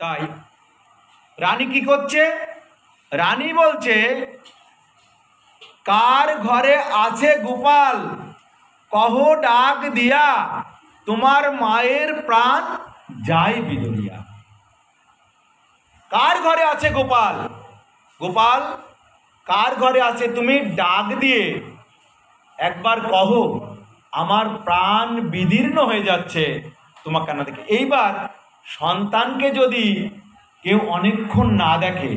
তাই রানী কি করছে? রানী বলছে, কার ঘরে আছে গোপাল, কহো ডাক দিয়া, তোমার মায়ের প্রাণ যাই বিদরিয়া। কার ঘরে আছে গোপাল? গোপাল কার ঘরে আছে তুমি ডাক দিয়ে একবার কহো, আমার প্রাণ বিদীর্ণ হয়ে যাচ্ছে তোমার কান্না দেখে। এইবার সন্তানকে যদি কেউ অনেকক্ষণ না দেখে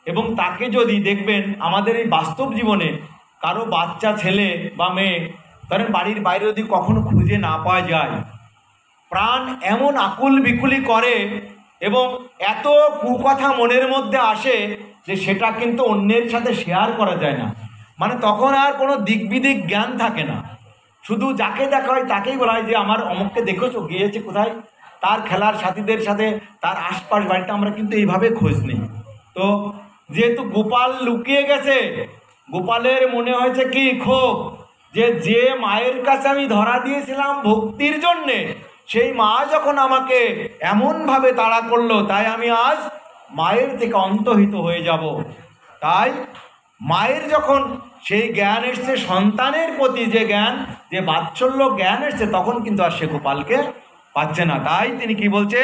এবং তাকে যদি দেখবেন আমাদের এই বাস্তব জীবনে কারো বাচ্চা ছেলে বা মেয়ে ধরেন বাড়ির বাইরে যদি কখনো খুঁজে না পাওয়া যায়, প্রাণ এমন আকুল বিকুলি করে এবং এত কুকথা মনের মধ্যে আসে যে সেটা কিন্তু অন্যের সাথে শেয়ার করা যায় না। মানে তখন আর কোনো দিক বিদিক জ্ঞান থাকে না, শুধু যাকে দেখা হয় তাকেই বলা হয় যে আমার অমুককে দেখেছো, গিয়েছে কোথায়, তার খেলার সাথীদের সাথে তার আশপাশ বাড়িটা আমরা কিন্তু এইভাবে খোঁজ নিই। তো যেহেতু গোপাল লুকিয়ে গেছে, গোপালের মনে হয়েছে কি ক্ষোভ, যে মায়ের কাছে আমি ধরা দিয়েছিলাম ভক্তির জন্যে, সেই মা যখন আমাকে এমনভাবে তাড়া করলো, তাই আমি আজ মায়ের থেকে অন্তহিত হয়ে যাব। তাই মায়ের যখন সেই জ্ঞান এসছে, সন্তানের প্রতি যে জ্ঞান, যে বাৎসল্য জ্ঞান এসছে, তখন কিন্তু আর সে গোপালকে পাচ্ছে না। তাই তিনি কি বলছে,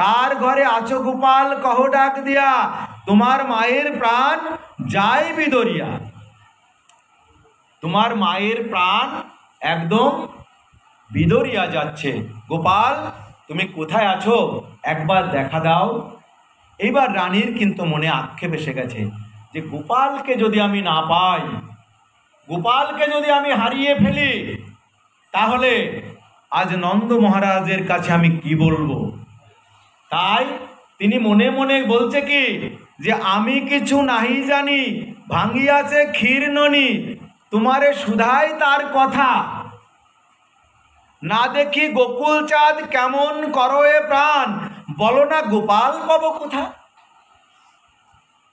কার ঘরে আছো গোপাল, কহ ডাক দিয়া, তোমার মায়ের প্রাণ যায় বিদরিয়া। তোমার মায়ের প্রাণ একদম বিদরিয়া যাচ্ছে, গোপাল তুমি কোথায় আছো, একবার দেখা দাও। এইবার রানীর কিন্তু মনে আক্ষেপ এসে গেছে যে গোপালকে যদি আমি না পাই, গোপালকে যদি আমি হারিয়ে ফেলি, তাহলে আজ নন্দ মহারাজের কাছে আমি কি বলবো। তাই তিনি মনে মনে বলছে কি, যে আমি কিছু নাহি জানি, ভাঙ্গিয়াছে ক্ষীর ননি, তোমারে সুধাই তার কথা, না দেখি গোকুল চাঁদ কেমন করো এ প্রাণ, বলো না গোপাল পাব কোথা।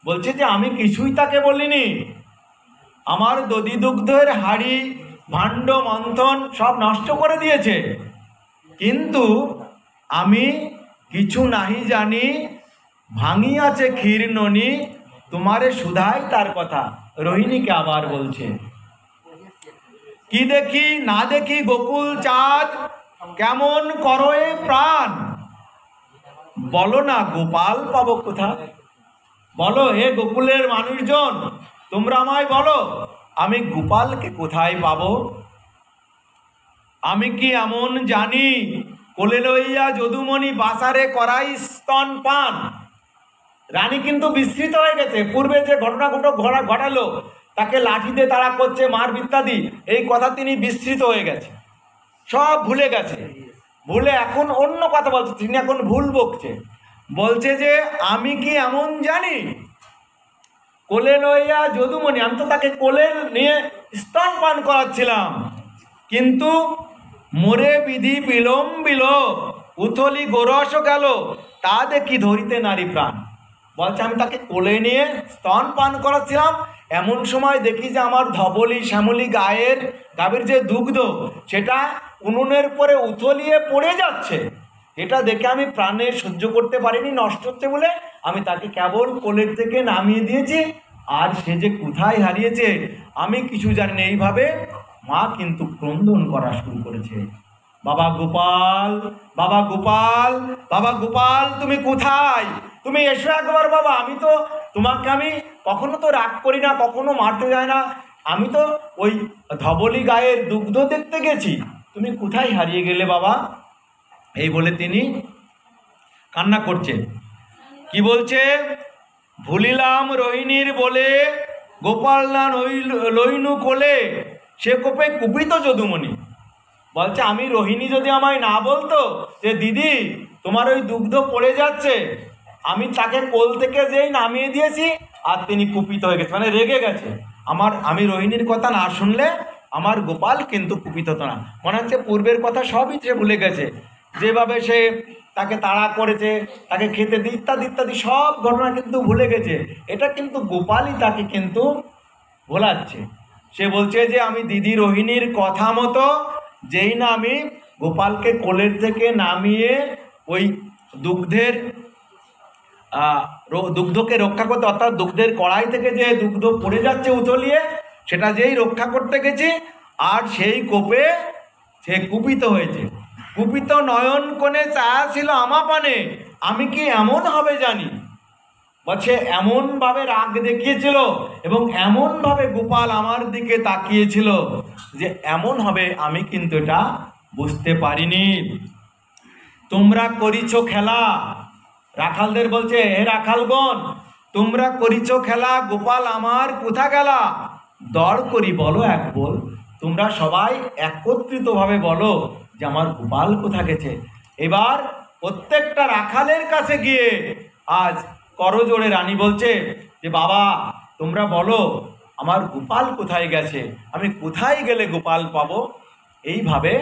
বলছে যে আমি কিছুই তাকে বলিনি, আমার দধি দুগ্ধের হাড়ি ভাণ্ড মন্থন সব নষ্ট করে দিয়েছে, কিন্তু আমি কিছু নাহি জানি, ভাঙিয়াছে ক্ষীর ননি, তোমারে সুধাই তার কথা। রোহিণীকে আবার বলছে, কি দেখি না দেখি গোকুল চাঁদ কেমন করো এ প্রাণ, বলো না গোপাল পাবো কোথা। বলো হে গোকুলের মানুষজন, তোমরা আমায় বলো আমি গোপালকে কোথায় পাবো। আমি কি এমন জানি, কোলে লইয়া যদুমণি বাসারে করাই স্তন পান। রানী কিন্তু বিস্মৃত হয়ে গেছে, পূর্বে যে ঘটনা ঘটালো, তাকে লাঠিতে তাড়া করছে, মার ইত্যাদি, এই কথা তিনি বিস্মৃত হয়ে গেছে, সব ভুলে গেছে। ভুলে এখন অন্য কথা বলছে, তিনি এখন ভুল বকছে। বলছে যে আমি কি এমন জানি, কোলে লইয়া যদুমণি, আমি তো তাকে কোলে নিয়ে স্তন পান করাচ্ছিলাম, কিন্তু মোরে বিধি বিলম্বিল, উথলি গোরস গেল, তা দেখি ধরিতে নারী প্রাণ। বলছে আমি তাকে কোলে নিয়ে স্তন পান করাচ্ছিলাম, এমন সময় দেখি যে আমার ধবলি শ্যামলি গাভীর যে দুগ্ধ, সেটা উনুনের পরে উথলিয়ে পড়ে যাচ্ছে। এটা দেখে আমি প্রাণে সহ্য করতে পারিনি, নষ্ট হচ্ছে বলে আমি তাকে কেবল কোলের থেকে নামিয়ে দিয়েছি, আর সে যে কোথায় হারিয়েছে আমি কিছু জানি না। এইভাবে মা কিন্তু ক্রন্দন করা শুরু করেছে, বাবা গোপাল, বাবা গোপাল, বাবা গোপাল তুমি কোথায়, তুমি এসো একবার বাবা। আমি তো তোমাকে আমি কখনো তো রাগ করি না, কখনো মারতে যায় না, আমি তো ওই ধবলি গায়ের দুগ্ধ দেখতে গেছি, তুমি কোথায় হারিয়ে গেলে বাবা। এই বলে তিনি কান্না করছে। কি বলছে, ভুলিলাম রোহিণীর বলে, গোপাল না লইনু কোলে, সে কোপে কুপিত যদুমণি। বলছে আমি রোহিণী যদি আমায় না বলতো যে দিদি তোমার ওই দুগ্ধ পড়ে যাচ্ছে, আমি তাকে কোল থেকে যেই নামিয়ে দিয়েছি, আর তিনি কুপিত হয়ে গেছে, মানে রেগে গেছে। আমি রোহিণীর কথা না শুনলে আমার গোপাল কিন্তু কুপিত হতো না। মনে হচ্ছে পূর্বের কথা সবই সে ভুলে গেছে, যেভাবে সে তাকে তাড়া করেছে, তাকে খেতে দিয়ে ইত্যাদি ইত্যাদি সব ঘটনা কিন্তু ভুলে গেছে। এটা কিন্তু গোপালই তাকে কিন্তু ভোলাচ্ছে। সে বলছে যে আমি দিদি রোহিণীর কথা মতো যেই না আমি গোপালকে কোলের থেকে নামিয়ে ওই দুগ্ধের দুগ্ধকে রক্ষা করতে, অর্থাৎ দুগ্ধের কড়াই থেকে যে দুগ্ধ পড়ে যাচ্ছে উতলিয়ে, সেটা যেই রক্ষা করতে গেছি, আর সেই কোপে সে কুপিত হয়েছে। কুপিত নয়ন কোণে চায়া ছিল আমা পানে, আমি কি এমন হবে জানি। বলছে এমনভাবে রাগ দেখিয়েছিল এবং এমনভাবে গোপাল আমার দিকে তাকিয়েছিল যে এমন হবে আমি কিন্তু এটা বুঝতে পারিনি। তোমরা করিছ খেলা, রাখালদের বলছে, হে রাখালগণ, তোমরা করিছ খেলা, গোপাল আমার কোথা গেলা, দর করি বলো এক বল। তোমরা সবাই একত্রিতভাবে বলো যে আমার গোপাল কোথা গেছে। এবার প্রত্যেকটা রাখালের কাছে গিয়ে আজ করজোড়ে রানী বলছে যে বাবা তোমরা বলো আমার গোপাল কোথায় গেছে, আমি কোথায় গেলে গোপাল পাবো। এইভাবে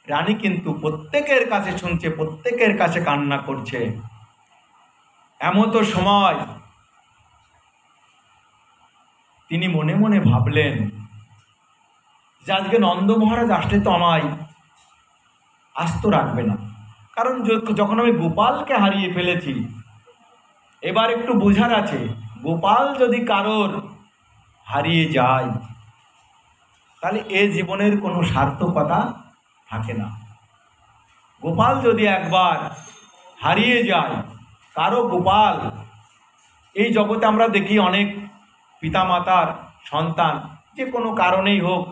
রানী কিন্তু প্রত্যেকের কাছে শুনছে, প্রত্যেকের কাছে কান্না করছে। এমতো সময় তিনি মনে মনে ভাবলেন যে আজকে নন্দ মহারাজ আসলে তো আমায় আস্ত রাখবে না, কারণ যখন আমি গোপালকে হারিয়ে ফেলেছি, এবার একটু বোঝার আছে, গোপাল যদি কারোর হারিয়ে যায় তাহলে এ জীবনের কোনো সার্থকতা থাকে না। গোপাল যদি একবার হারিয়ে যায়, কারো গোপাল, এই জগতে আমরা দেখি অনেক পিতামাতার সন্তান যে কোনো কারণেই হোক,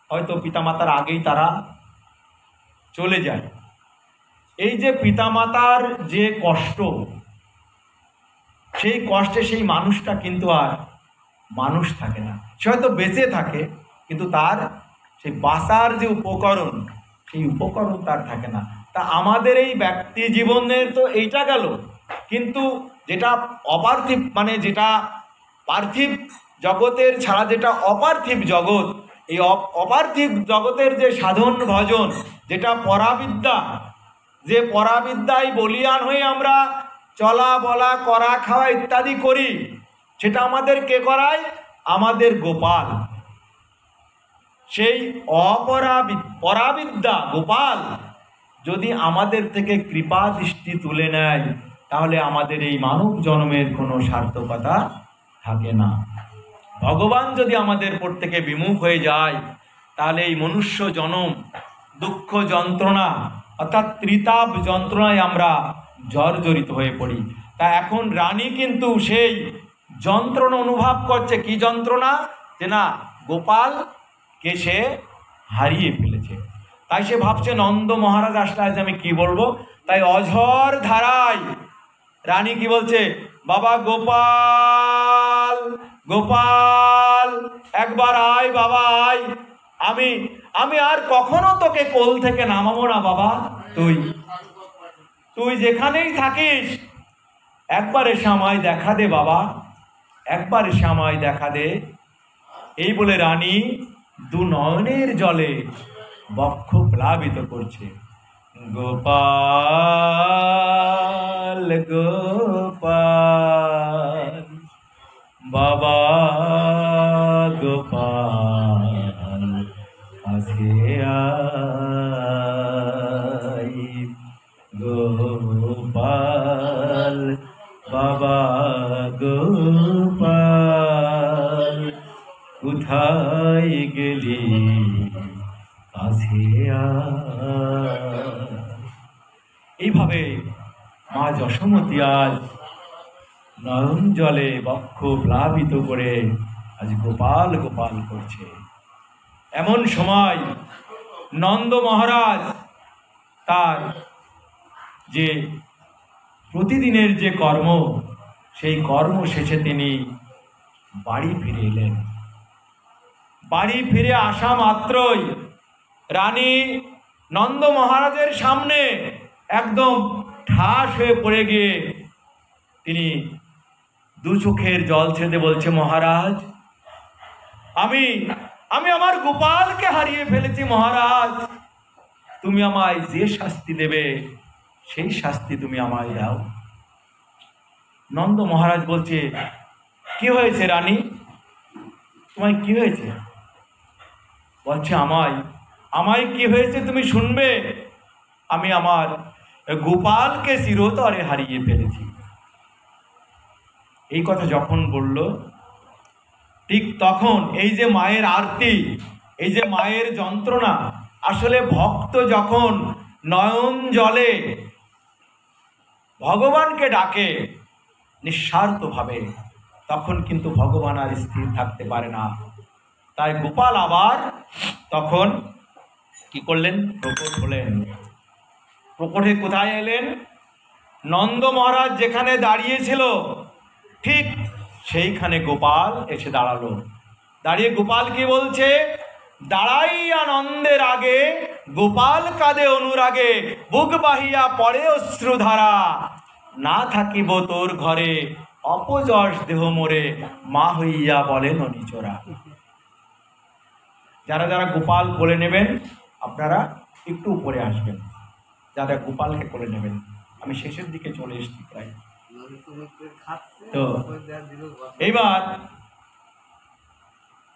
হয়তো পিতামাতার আগেই তারা চলে যায়। এই যে পিতামাতার যে কষ্ট, সেই কষ্টে সেই মানুষটা কিন্তু আর মানুষ থাকে না। সে হয়তো বেঁচে থাকে কিন্তু তার সেই বাঁচার যে উপকরণ, সেই উপকরণ তার থাকে না। তা আমাদের এই ব্যক্তি জীবনের তো এইটা গেল, কিন্তু যেটা অপার্থিব, মানে যেটা পার্থিব জগতের ছাড়া যেটা অপার্থিব জগৎ, এই অপার্থিব জগতের যে সাধন ভজন, যেটা পরাবিদ্যা, যে পরাবিদ্যায় বলিয়ান হয়ে আমরা চলা বলা করা খাওয়া ইত্যাদি করি, সেটা আমাদের কে করায়? আমাদের গোপাল। সেই পরাবিদ্যা গোপাল যদি আমাদের থেকে কৃপা দৃষ্টি তুলে নেয়, তাহলে আমাদের এই মানব জন্মের কোনো সার্থকতা থাকে না। ভগবান যদি আমাদের উপর থেকে বিমুখ হয়ে যায়, তাহলে এই মনুষ্য জন্ম দুঃখ যন্ত্রণা অর্থাৎ ত্রিতাপ যন্ত্রণায় আমরা জর্জরিত হয়ে পড়ি। তা এখন রানী কিন্তু সেই যন্ত্রণা অনুভব করছে। কি যন্ত্রণা? যে না, গোপালকে সে হারিয়ে ফেলেছে। তাই সে ভাবছে নন্দ মহারাজ আসলে আজ আমি কি বলবো। তাই অঝর ধারায় রানী কি বলছে, বাবা গোপাল, গোপাল একবার আয় বাবা আয়, আমি আর কখনো তোকে কোল থেকে নামাবো না বাবা, তুই যেখানেই থাকিস একবার এসে আমায় দেখা দে বাবা, একবার এসে আমায় দেখা দে। এই বলে রানী দু নয়নের জলে বক্ষ প্লাবিত করছে। গোপাল গোপাল বাবা গোপাল কাছে আই, গোপাল বাবা গোপাল কোথায় গেলি কাছে আয়। এইভাবে মা যশোমতী আজ নয়ন জলে বক্ষ প্লাবিত করে আজ গোপাল গোপাল করছে। এমন সময় নন্দ মহারাজ তার যে প্রতিদিনের যে কর্ম, সেই কর্ম শেষে তিনি বাড়ি ফিরে এলেন। বাড়ি ফিরে আসা মাত্রই রানী নন্দ মহারাজের সামনে একদম ঠাস হয়ে পড়ে গিয়ে তিনি দু চোখের জল ছেড়ে বলছে, মহারাজ আমি আমার গোপালকে হারিয়ে ফেলেছি মহারাজ, তুমি আমায় যে শাস্তি দেবে সেই শাস্তি তুমি আমায় দাও। নন্দ মহারাজ বলছে, কি হয়েছে রানী, তোমায় কি হয়েছে? বলছে, আমায় কি হয়েছে তুমি শুনবে। আমি আমার গোপালকে চিরতরে হারিয়ে ফেলেছি। এই কথা যখন বলল, ঠিক তখন এই যে মায়ের আরতি, এই যে মায়ের যন্ত্রণা, আসলে ভক্ত যখন নয়ন জলে ভগবানকে ডাকে নিঃস্বার্থভাবে, তখন কিন্তু ভগবান আর স্থির থাকতে পারে না। তাই গোপাল আবার তখন কি করলেন? প্রকট হলেন। প্রকটে কোথায় এলেন? নন্দ মহারাজ যেখানে দাঁড়িয়েছিল ঠিক সেইখানে গোপাল এসে দাঁড়ালো। দাঁড়িয়ে গোপাল কি বলছে? দাঁড়াইয়া নন্দের আগে গোপাল কাঁদে অনুরাগে, বুক বাহিয়া পড়ে অশ্রুধারা, না থাকিব তোর ঘরে অপযশ দেহ মোরে, মা হইয়া বলে ননিচোরা। যারা যারা গোপাল কোলে নেবেন আপনারা একটু উপরে আসবেন, যারা গোপালকে কোলে নেবেন। আমি শেষের দিকে চলে এসেছি প্রায়। তো এইবার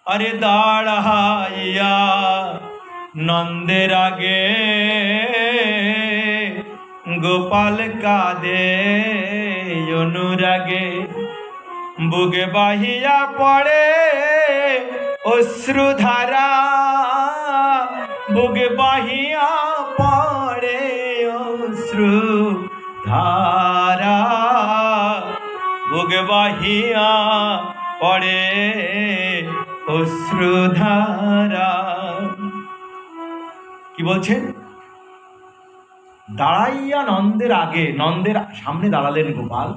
আরে দাঁড়াইয়া নন্দের আগে গোপাল কাঁদে অনুরাগে, বুকে বাহিয়া পড়ে অশ্রুধারা, বুকে বাহিয়া পড়ে অশ্রুধারা, বুকে বাহিয়া পড়ে অশ্রুধারা। কি বলছেন? দাঁড়াইয়া নন্দের আগে, নন্দের সামনে দাঁড়ালেন গোপাল।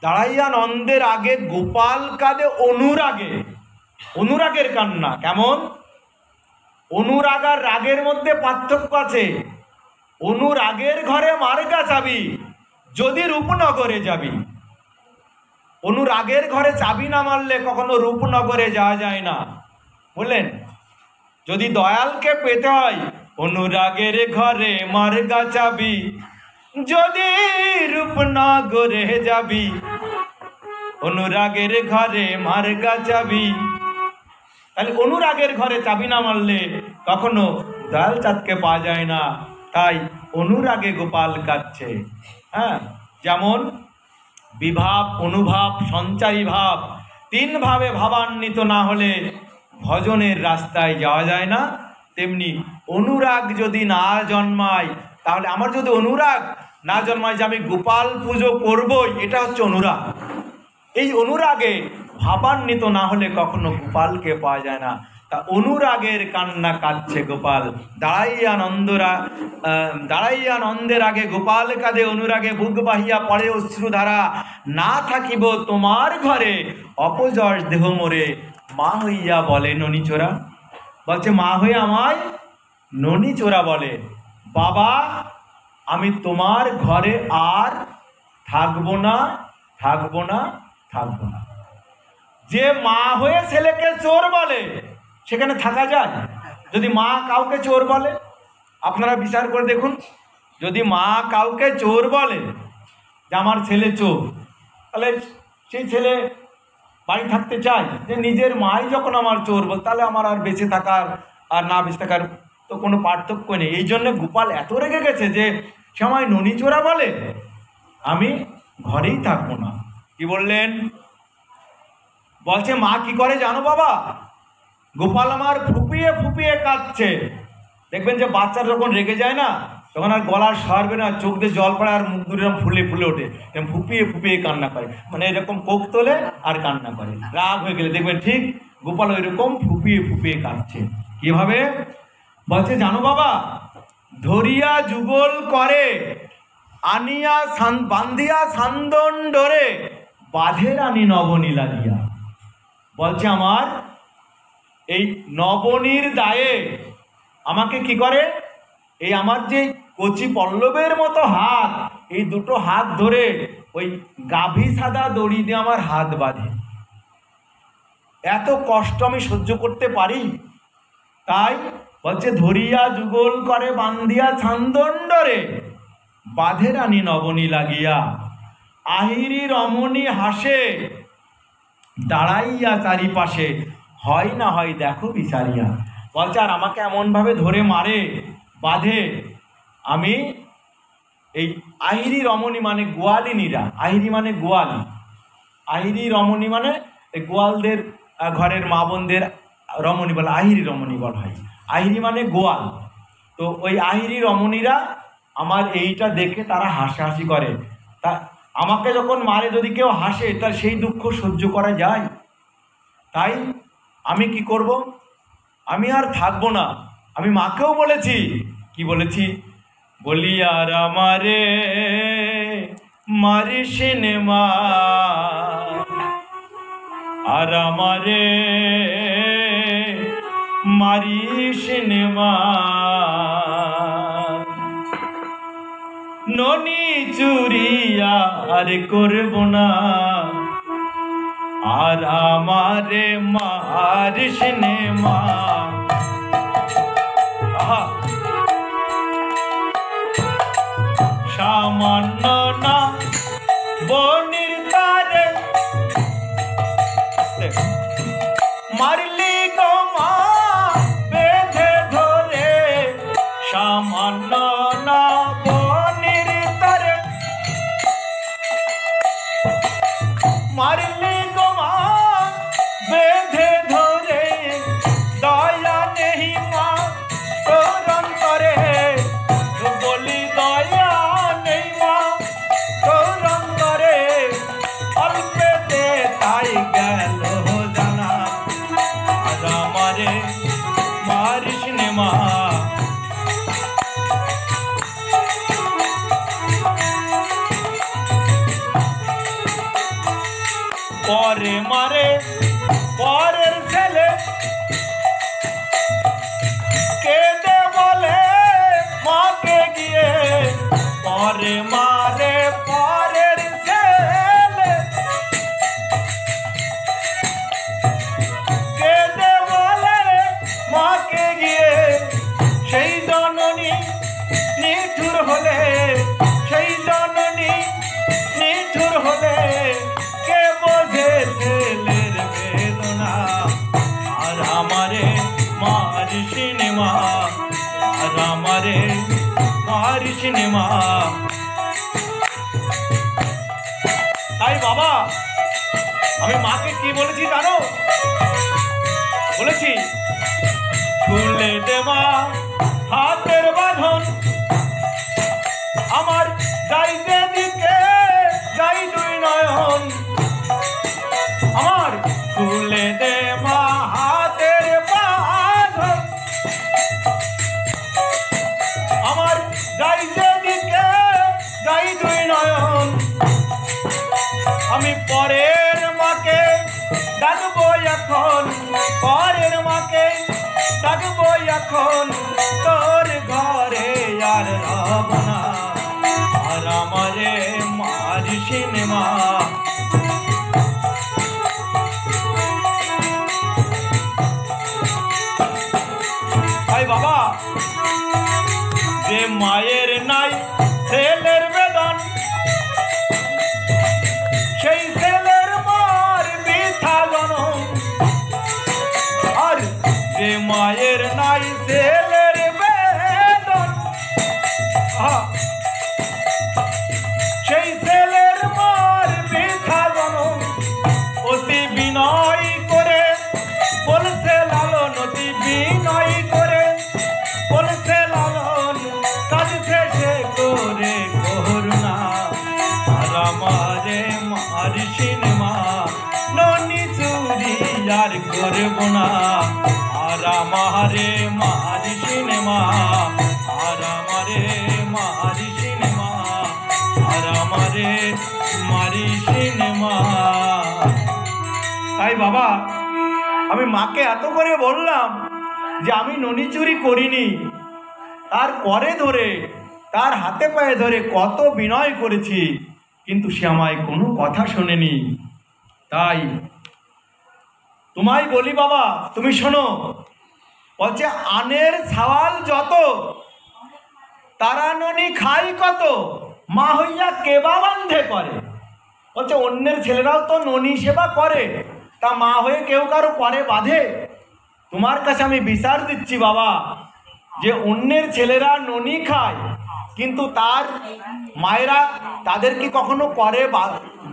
দাঁড়াইয়া নন্দের আগে গোপাল কাঁদে অনুরাগে। অনুরাগের কান্না কেমন? অনুরাগ আর রাগের মধ্যে পার্থক্য আছে। অনুরাগের ঘরে মার্গা চাবি, যদি রূপনগরে যাবি। অনুরাগের ঘরে চাবি না মারলে কখনো রূপনগরে যাওয়া যায় না, বললেন। যদি দয়ালকে পেতে হয় অনুরাগের ঘরে মার্গা চাবি, যদি রূপনগরে যাবি। অনুরাগের ঘরে মার্গা চাবি। তাহলে অনুরাগের ঘরে চাবি না মারলে কখনো দয়াল চাঁদকে পাওয়া যায় না। তাই অনুরাগে গোপাল কাঁদছে। হ্যাঁ, যেমন বিভাব, অনুভাব, সঞ্চারী ভাব, তিন ভাবে ভাবান্বিত না হলে ভজনের রাস্তায় যাওয়া যায় না। তেমনি অনুরাগ যদি না জন্মায়, তাহলে আমার যদি অনুরাগ না জন্মায় যে আমি গোপাল পুজো করবই, এটা হচ্ছে অনুরাগ। এই অনুরাগে ভাবান্বিত না হলে কখনো গোপালকে পাওয়া যায় না। তা অনুরাগের কান্না কাঁদছে গোপাল। দাঁড়াইয়া নন্দের আগে গোপাল কাঁদে অনুরাগে, বুক বাহিয়া পড়ে অশ্রুধারা, না থাকিব তোমার ঘরে অপযশ দেহ মোরে, মা হইয়া বলে ননিচোরা। বলছে মা হয়ে আমায় ননিচোরা বলে। বাবা, আমি তোমার ঘরে আর থাকবো না, থাকবো না, থাকবো না। যে মা হয়ে ছেলেকে চোর বলে সেখানে থাকা যায়? যদি মা কাউকে চোর বলে, আপনারা বিচার করে দেখুন, যদি মা কাউকে চোর বলে যে আমার ছেলে চোর, তাহলে সেই ছেলে বাড়ি থাকতে চায়? যে নিজের মাই যখন আমার চোর বল, তাহলে আমার আর বেঁচে থাকার আর না বেঁচে থাকার তো কোনো পার্থক্য নেই। এই জন্য গোপাল এত রেগে গেছে যে সে আমায় ননিচোরা বলে, আমি ঘরেই থাকবো না। কি বললেন? বলছে মা কি করে জানো বাবা? গোপাল আমার ফুপিয়ে ফুপিয়ে কাঁদছে। দেখবেন যে বাচ্চা যখন রেগে যায় না, তখন আর গলার সারবে না, চোখ দিয়ে জল পড়ে আর মুখ দুটো ফুলে ফুলে ওঠে, এরকম ফুপিয়ে ফুপিয়ে কান্না করে। মানে এরকম কোক তোলে আর কান্না করে। রাগ হয়ে গেলে দেখবেন ঠিক গোপাল ওইরকম ফুপিয়ে ফুপিয়ে কাঁদছে। কিভাবে? বলছে জানো বাবা, ধরিয়া যুগল করে আনিয়া বান্ধিয়া সান্দন ডোরে, বাঁধে রানী নবনীলা দিয়া। বলছে আমার এই নবনীর দায়ে আমাকে কি করে, এই আমার যে কচি পল্লবের মতো হাত, এই দুটো হাত ধরে ওই গাভী সাদা দড়ি দিয়ে আমার হাত বাঁধে। এত কষ্ট আমি সহ্য করতে পারি? তাই বলছে ধরিয়া যুগল করে বান্ধিয়া ছান্দন্ডরে, বাঁধে রানী নবনীলা গিয়া, আহিরি রমণী হাসে দাঁড়াইয়া চারিপাশে, হয় না হয় দেখো বিচারিয়া। বলছে আর আমাকে এমনভাবে ধরে মারে, বাঁধে, আমি এই আহিরি রমণী মানে গোয়ালিনীরা, আহিরি মানে গোয়াল, আহিরি রমণী মানে এই গোয়ালদের ঘরের মা বোনদের রমণী বলে, আহিরি রমণী বলা হয়। আহিরি মানে গোয়াল। তো ওই আহিরি রমণীরা আমার এইটা দেখে তারা হাসাহাসি করে। তা আমাকে যখন মারে যদি কেউ হাসে, তার সেই দুঃখ সহ্য করা যায়? তাই আমি কি করব? আমি আর থাকবো না। আমি মাকেও বলেছি, কি বলেছি, বলি আর আমারে মারিস নে মা, আর আমারে মারিস নে মা, ননি চুরি আর করব না, আর আমারে মারিস নে মা। সামান্য না বনির তারে মারলি গো মা বেঁধে ধরে, সামান্য না বনির তারে মারলি গো মা বেঁধে ধরে, দয়া নেই মা তোর অন্তরে, বলি দয়া নেই মা তোর অন্তরে, অল্পেতে তাই গেল জানা, আর আমারে মারিস নে মা। পরে মারে পরের ছেলে, কেঁদে বলে মাকে গিয়ে, পরে মারে পরের ছেলে, কেঁদে বলে মাকে গিয়ে, সেই জননী নিঠুর হলে, সেই জননী নিঠুর হলে, কে বোঝে ছেলের বেদনা, আর আমারে মারিস নে মা, আর আমারে মারিস নে মা। তাই বাবা আমি মাকে কি বলেছি জানো? বলেছি, খুলে দে মা হাতের বাঁধন, আমার যাই যেদিকে যাই দুই নয়ন, আমার খুলে দে মা হাতের বাঁধন, আমার যাই যেদিকে যাই দুই নয়ন, আমি পরের মাকে ডাকবো এখন, পরের মাকে ডাকবো এখন, তোর ঘরে আর রব না, আর আমারে মারিস নে মা। ভাই বাবা, যে মায়ের নাই ছেলের বেদন, সেই ছেলের মার বৃথা জনম, আর যে মায়ের নাই ছেলের বেদন, সেই ছেলের মার বৃথা জনম, অতি বিনয় করে বলছে লালন, অতি বিনয় করে বলছে লালন, কাজ শেষে করে করুণা, আর আমারে মারিস নে মা, ননি চুরি আর করব না, আর আমারে মারিস নে মা, আর আমারে মারিস নে মা, আর আমারে মারিস নে মা। তাই বাবা আমি মাকে এত করে বললাম যে আমি ননি চুরি করিনি, তার করে ধরে, তার হাতে পায়ে ধরে কত বিনয় করেছি, কিন্তু সে আমায় কোনো কথা শোনেনি। তাই তোমায় বলি বাবা, তুমি শোনো, বলছে আনের ছাওয়াল যত, তারা ননি খাই কত, মা হইয়া কেবা বান্ধে করে। বলছে অন্যের ছেলেরাও তো ননি সেবা করে, তা মা হয়ে কেউ কারো পরে বাঁধে? তোমার কাছে আমি বিচার দিচ্ছি বাবা, যে অন্যের ছেলেরা ননি খায়, কিন্তু তার মায়েরা তাদের কি কখনো করে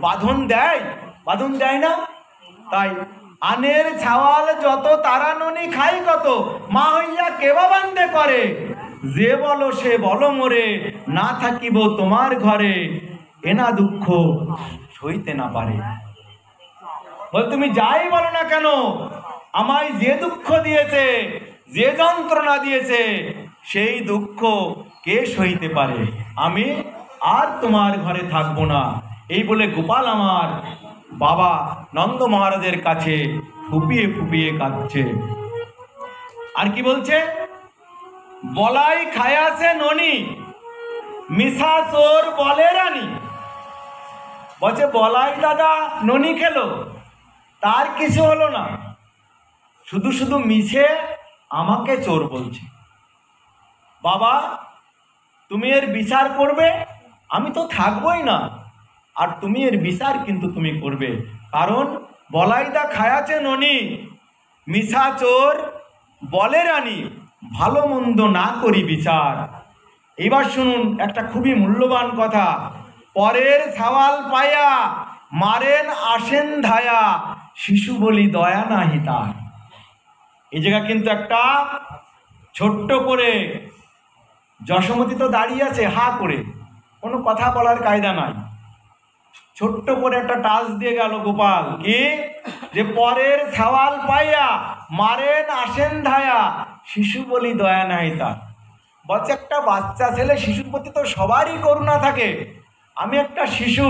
বাঁধন দেয়? বাঁধন দেয় না। তাই আনের ছাওয়াল যত তারা ননি খাই কত, মা হইয়া কেবা বান্ধে করে, যে বলো সে বলো মোরে, না থাকিব তোমার ঘরে, এনা দুঃখ সইতে না পারে। বল তুমি যাই বলো না কেন, আমায় যে দুঃখ দিয়েছে, যে যন্ত্রণা দিয়েছে, সেই দুঃখ কে সইতে পারে? আমি আর তোমার ঘরে থাকবো না। এই বলে গোপাল আমার বাবা নন্দ মহারাজের কাছে ফুপিয়ে ফুপিয়ে কাঁদছে। আর কি বলছে? বলাই খায়াছে ননি, মিশা চোর বলে রানী। বলছে বলাই দাদা ননি খেলো, তার কিছু হলো না, শুধু শুধু মিছে আমাকে চোর বলছে। বাবা তুমি এর বিচার করবে, আমি তো থাকবই না, আর তুমি এর বিচার কিন্তু তুমি করবে, কারণ বলাইদা খায়াছে ননি, মিছা চোর বলে রানী, ভালো মন্দ না করি বিচার। এবার শুনুন একটা খুবই মূল্যবান কথা। পরের ছাওয়াল পায়া মারেন আসেন ধায়া, শিশু বলি দয়া নাহি তার। এই জায়গা কিন্তু একটা ছোট্ট করে, যশোমতী তো দাঁড়িয়ে আছে হা করে, কোনো কথা বলার কায়দা নাই, ছোট্ট করে একটা টাচ দিয়ে গেল গোপাল, কি যে পরের ছাওয়াল পাইয়া মারেন আসেন ধায়া, শিশু বলি দয়া নাই তার। বলছে একটা বাচ্চা ছেলে, শিশুর প্রতি তো সবারই করুণা থাকে, আমি একটা শিশু,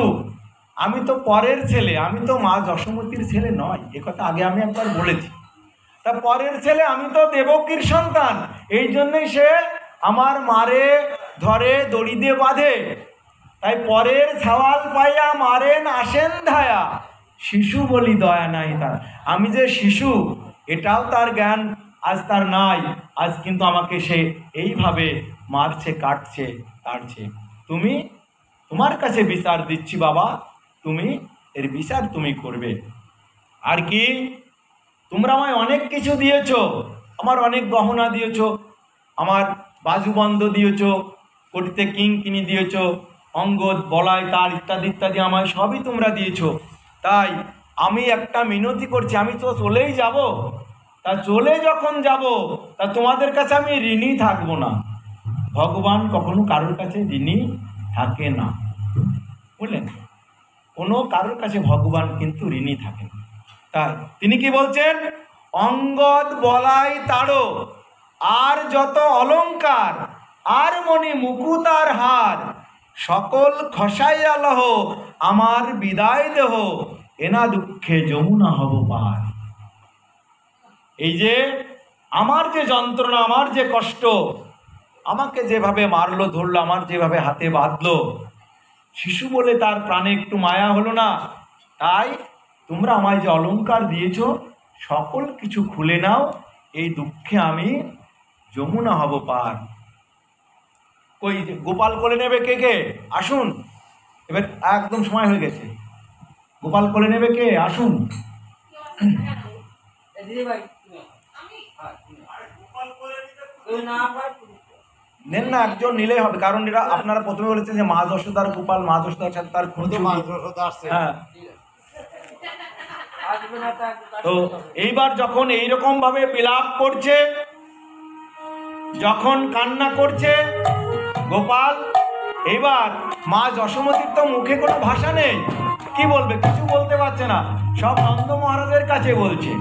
আমি তো পরের ছেলে, আমি তো মা যশোমতীর ছেলে নয়, এ কথা আগে আমি একবার বলেছি। তা পরের ছেলে, আমি তো দেবকীর সন্তান, এই জন্যই সে আমার মারে ধরে দড়ি দিয়ে বাঁধে। তাই পরের ছাওয়াল পাইয়া মারেন আসেন ধায়া, শিশু বলি দয়া নাই তার। আমি যে শিশু এটাও তার জ্ঞান আজ তার নাই, আজ কিন্তু আমাকে সে এইভাবে মারছে, কাটছে, কাটছে। তুমি, তোমার কাছে বিচার দিচ্ছি বাবা, তুমি এর বিচার তুমি করবে। আর কি, তোমরা আমায় অনেক কিছু দিয়েছ, আমার অনেক গহনা দিয়েছ, আমার বাজুবন্ধ দিয়েছ, কোটিতে কিং কিনি দিয়েছ, অঙ্গদ বলাই তার ইত্যাদি ইত্যাদি আমায় সবই তোমরা দিয়েছ। তাই আমি একটা মিনতি করছি, আমি তো চলেই যাব, তা চলে যখন যাব, তা তোমাদের কাছে আমি ঋণী থাকবো না। ভগবান কখনো কারোর কাছে ঋণী থাকে না, বুঝলেন? কোনো কারোর কাছে ভগবান কিন্তু ঋণী থাকে না। তাই তিনি কি বলছেন? অঙ্গদ বলাই তাড়ো আর যত অলঙ্কার, আর মণি মুকুট আর হার, সকল খসাইয়া লহ আমার বিদায় দেহ, এনা দুঃখে যমুনা হব পার। এই যে আমার যে যন্ত্রণা, আমার যে কষ্ট, আমাকে যেভাবে মারলো ধরলো, আমার যেভাবে হাতে বাঁধলো, শিশু বলে তার প্রাণে একটু মায়া হলো না। তাই তোমরা আমায় যে অলঙ্কার দিয়েছ, সকল কিছু খুলে নাও, এই দুঃখে আমি যমুনা হব পার। কই গোপাল কোলে নেবে কে কে? আসুন, এবার একদম সময় হয়ে গেছে। গোপাল কোলে নেবে কে? আসুন। নেন না, একজন নিলেই হবে, কারণ এরা আপনারা প্রথমে বলেছেন যে মা যশোদার গোপাল, মা যশোদার সাথে তার হ্যাঁ। তো এইবার যখন এইরকম ভাবে বিলাপ করছে, যখন কান্না করছে গোপাল, এইবার মা যশোমতীর তো মুখে কোনো ভাষা নেই, কি বলবে? কিছু বলতে পারছে না, সব নন্দ মহারাজের কাছে বলছে।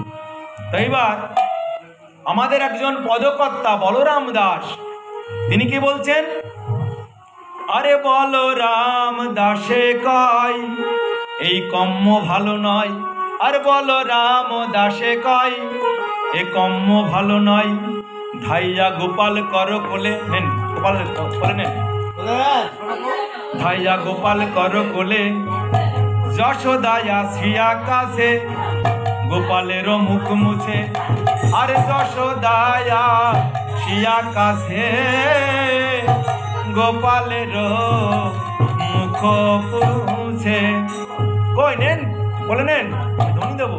তো এইবার আমাদের একজন পদকর্তা বলরাম দাস, তিনি কি বলছেন? আরে বলরাম দাসে কয় এই কম্ম ভালো নয়, আর বলরাম দাসে কয় এ কম্ম ভালো নয়, ধাইয়া গোপাল কর কোলে। নেন গোপাল কোলে নেন, ধাইয়া গোপাল কর কোলে, যশোদায়া শ্রিয়া কাছে গোপালের মুখ মুছে, আর যশোদায়া শ্রিয়া কাছে গোপালের মুখ মুছে। কই নেন, বলে নেন, ধ্বনি দেব।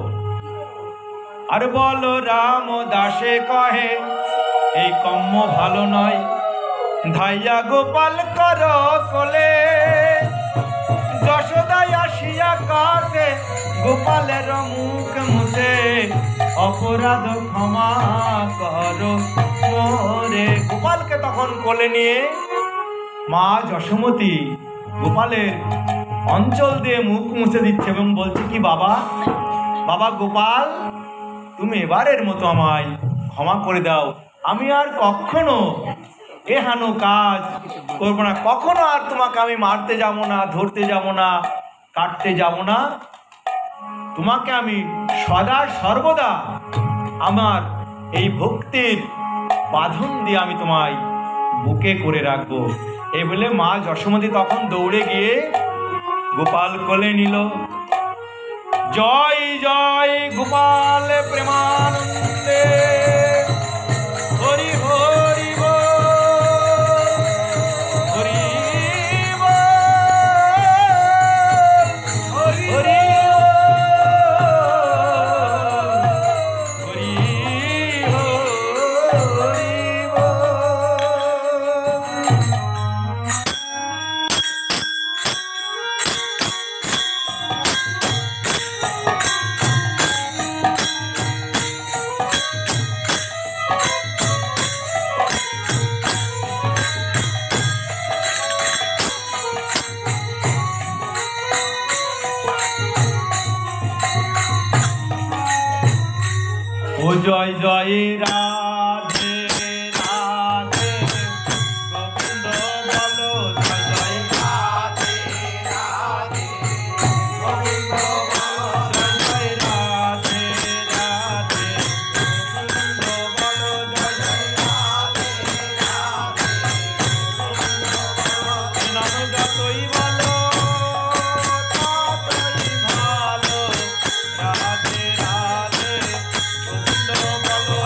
আর বল রাম দাসে কহে এই কম্ম ভালো নয়, ধাইয়া গোপাল কর কোলে, যশোদায় আসিয়া কাছে গোপালের মুখ মুছে, অপরাধ ক্ষমা কর মোরে। গোপালকে তখন কোলে নিয়ে মা যশোমতী গোপালের অঞ্চল দিয়ে মুখ মুছে দিচ্ছে এবং বলছে কি, বাবা বাবা গোপাল, তুমি এবারের মতো আমায় ক্ষমা করে দাও, আমি আর কখনো এহেন কাজ করবো না, কখনো আর তোমাকে আমি মারতে যাব না, ধরতে যাব না, কাটতে যাব না, তোমাকে আমি সদা সর্বদা আমার এই ভক্তির বাঁধন দিয়ে আমি তোমায় বুকে করে রাখবো। এই বলে মা যশোমতী তখন দৌড়ে গিয়ে গোপাল কোলে নিল। জয় জয় গোপাল প্রেমানন্দে, হরি হরি হরি হরি ও জয় জয় রাধে রাধে গোবিন্দ বলো, জয় জয় রাধে রাধে গোবিন্দ বলো, জয় জয় রাধে রাধে গোবিন্দ বলো, জয় জয় রাধে রাধে গোবিন্দ বলো, নাম যতই বলো ততই ভালো, রাধে রাধে গোবিন্দ বলো,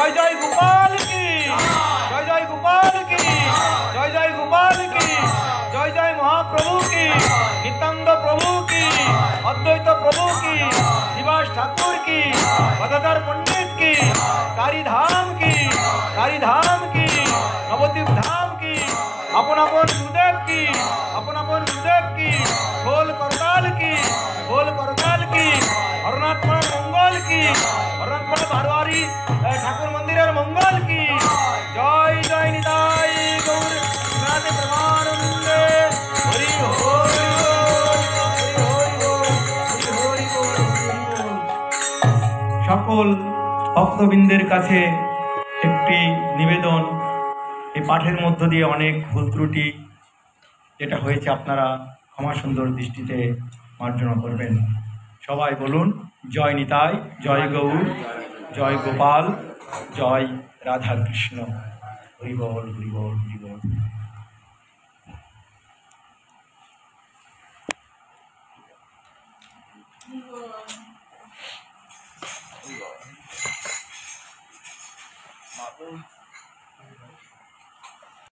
জয় জয় গোপাল কি, জয় জয় গোপাল কি, জয় জয় গোপাল কি, জয় জয় মহাপ্রভু কি, নিত্যানন্দ প্রভু কি, অদ্বৈত প্রভু কি, শিবাস ঠাকুর কি, গদাধর পণ্ডিত কি, কালীধাম কি, কালীধাম কি, নবদ্বীপ ধাম কি, আপন আপন গুরুদেব কি, আপন আপন গুরুদেব কি, খোল করতাল কি, খোল করতাল কি, হরনাথ পাড়ার মঙ্গল কি, হরনাথ পাড়া বারোয়ারি ঠাকুর মন্দিরের মঙ্গল কি। জয় জয় নিতাই গৌর নাথ প্রেমানন্দে হরি হরি হরি হরি। সকল ভক্তবৃন্দের কাছে একটি নিবেদন, এই পাঠের মধ্য দিয়ে অনেক ভুল ত্রুটি যেটা হয়েছে আপনারা ক্ষমা সুন্দর দৃষ্টিতে মার্জনা করবেন। সবাই বলুন জয় নিতাই, জয় গৌর, জয় গোপাল, জয় রাধা কৃষ্ণ। হরি বল হরি বল হরি বল।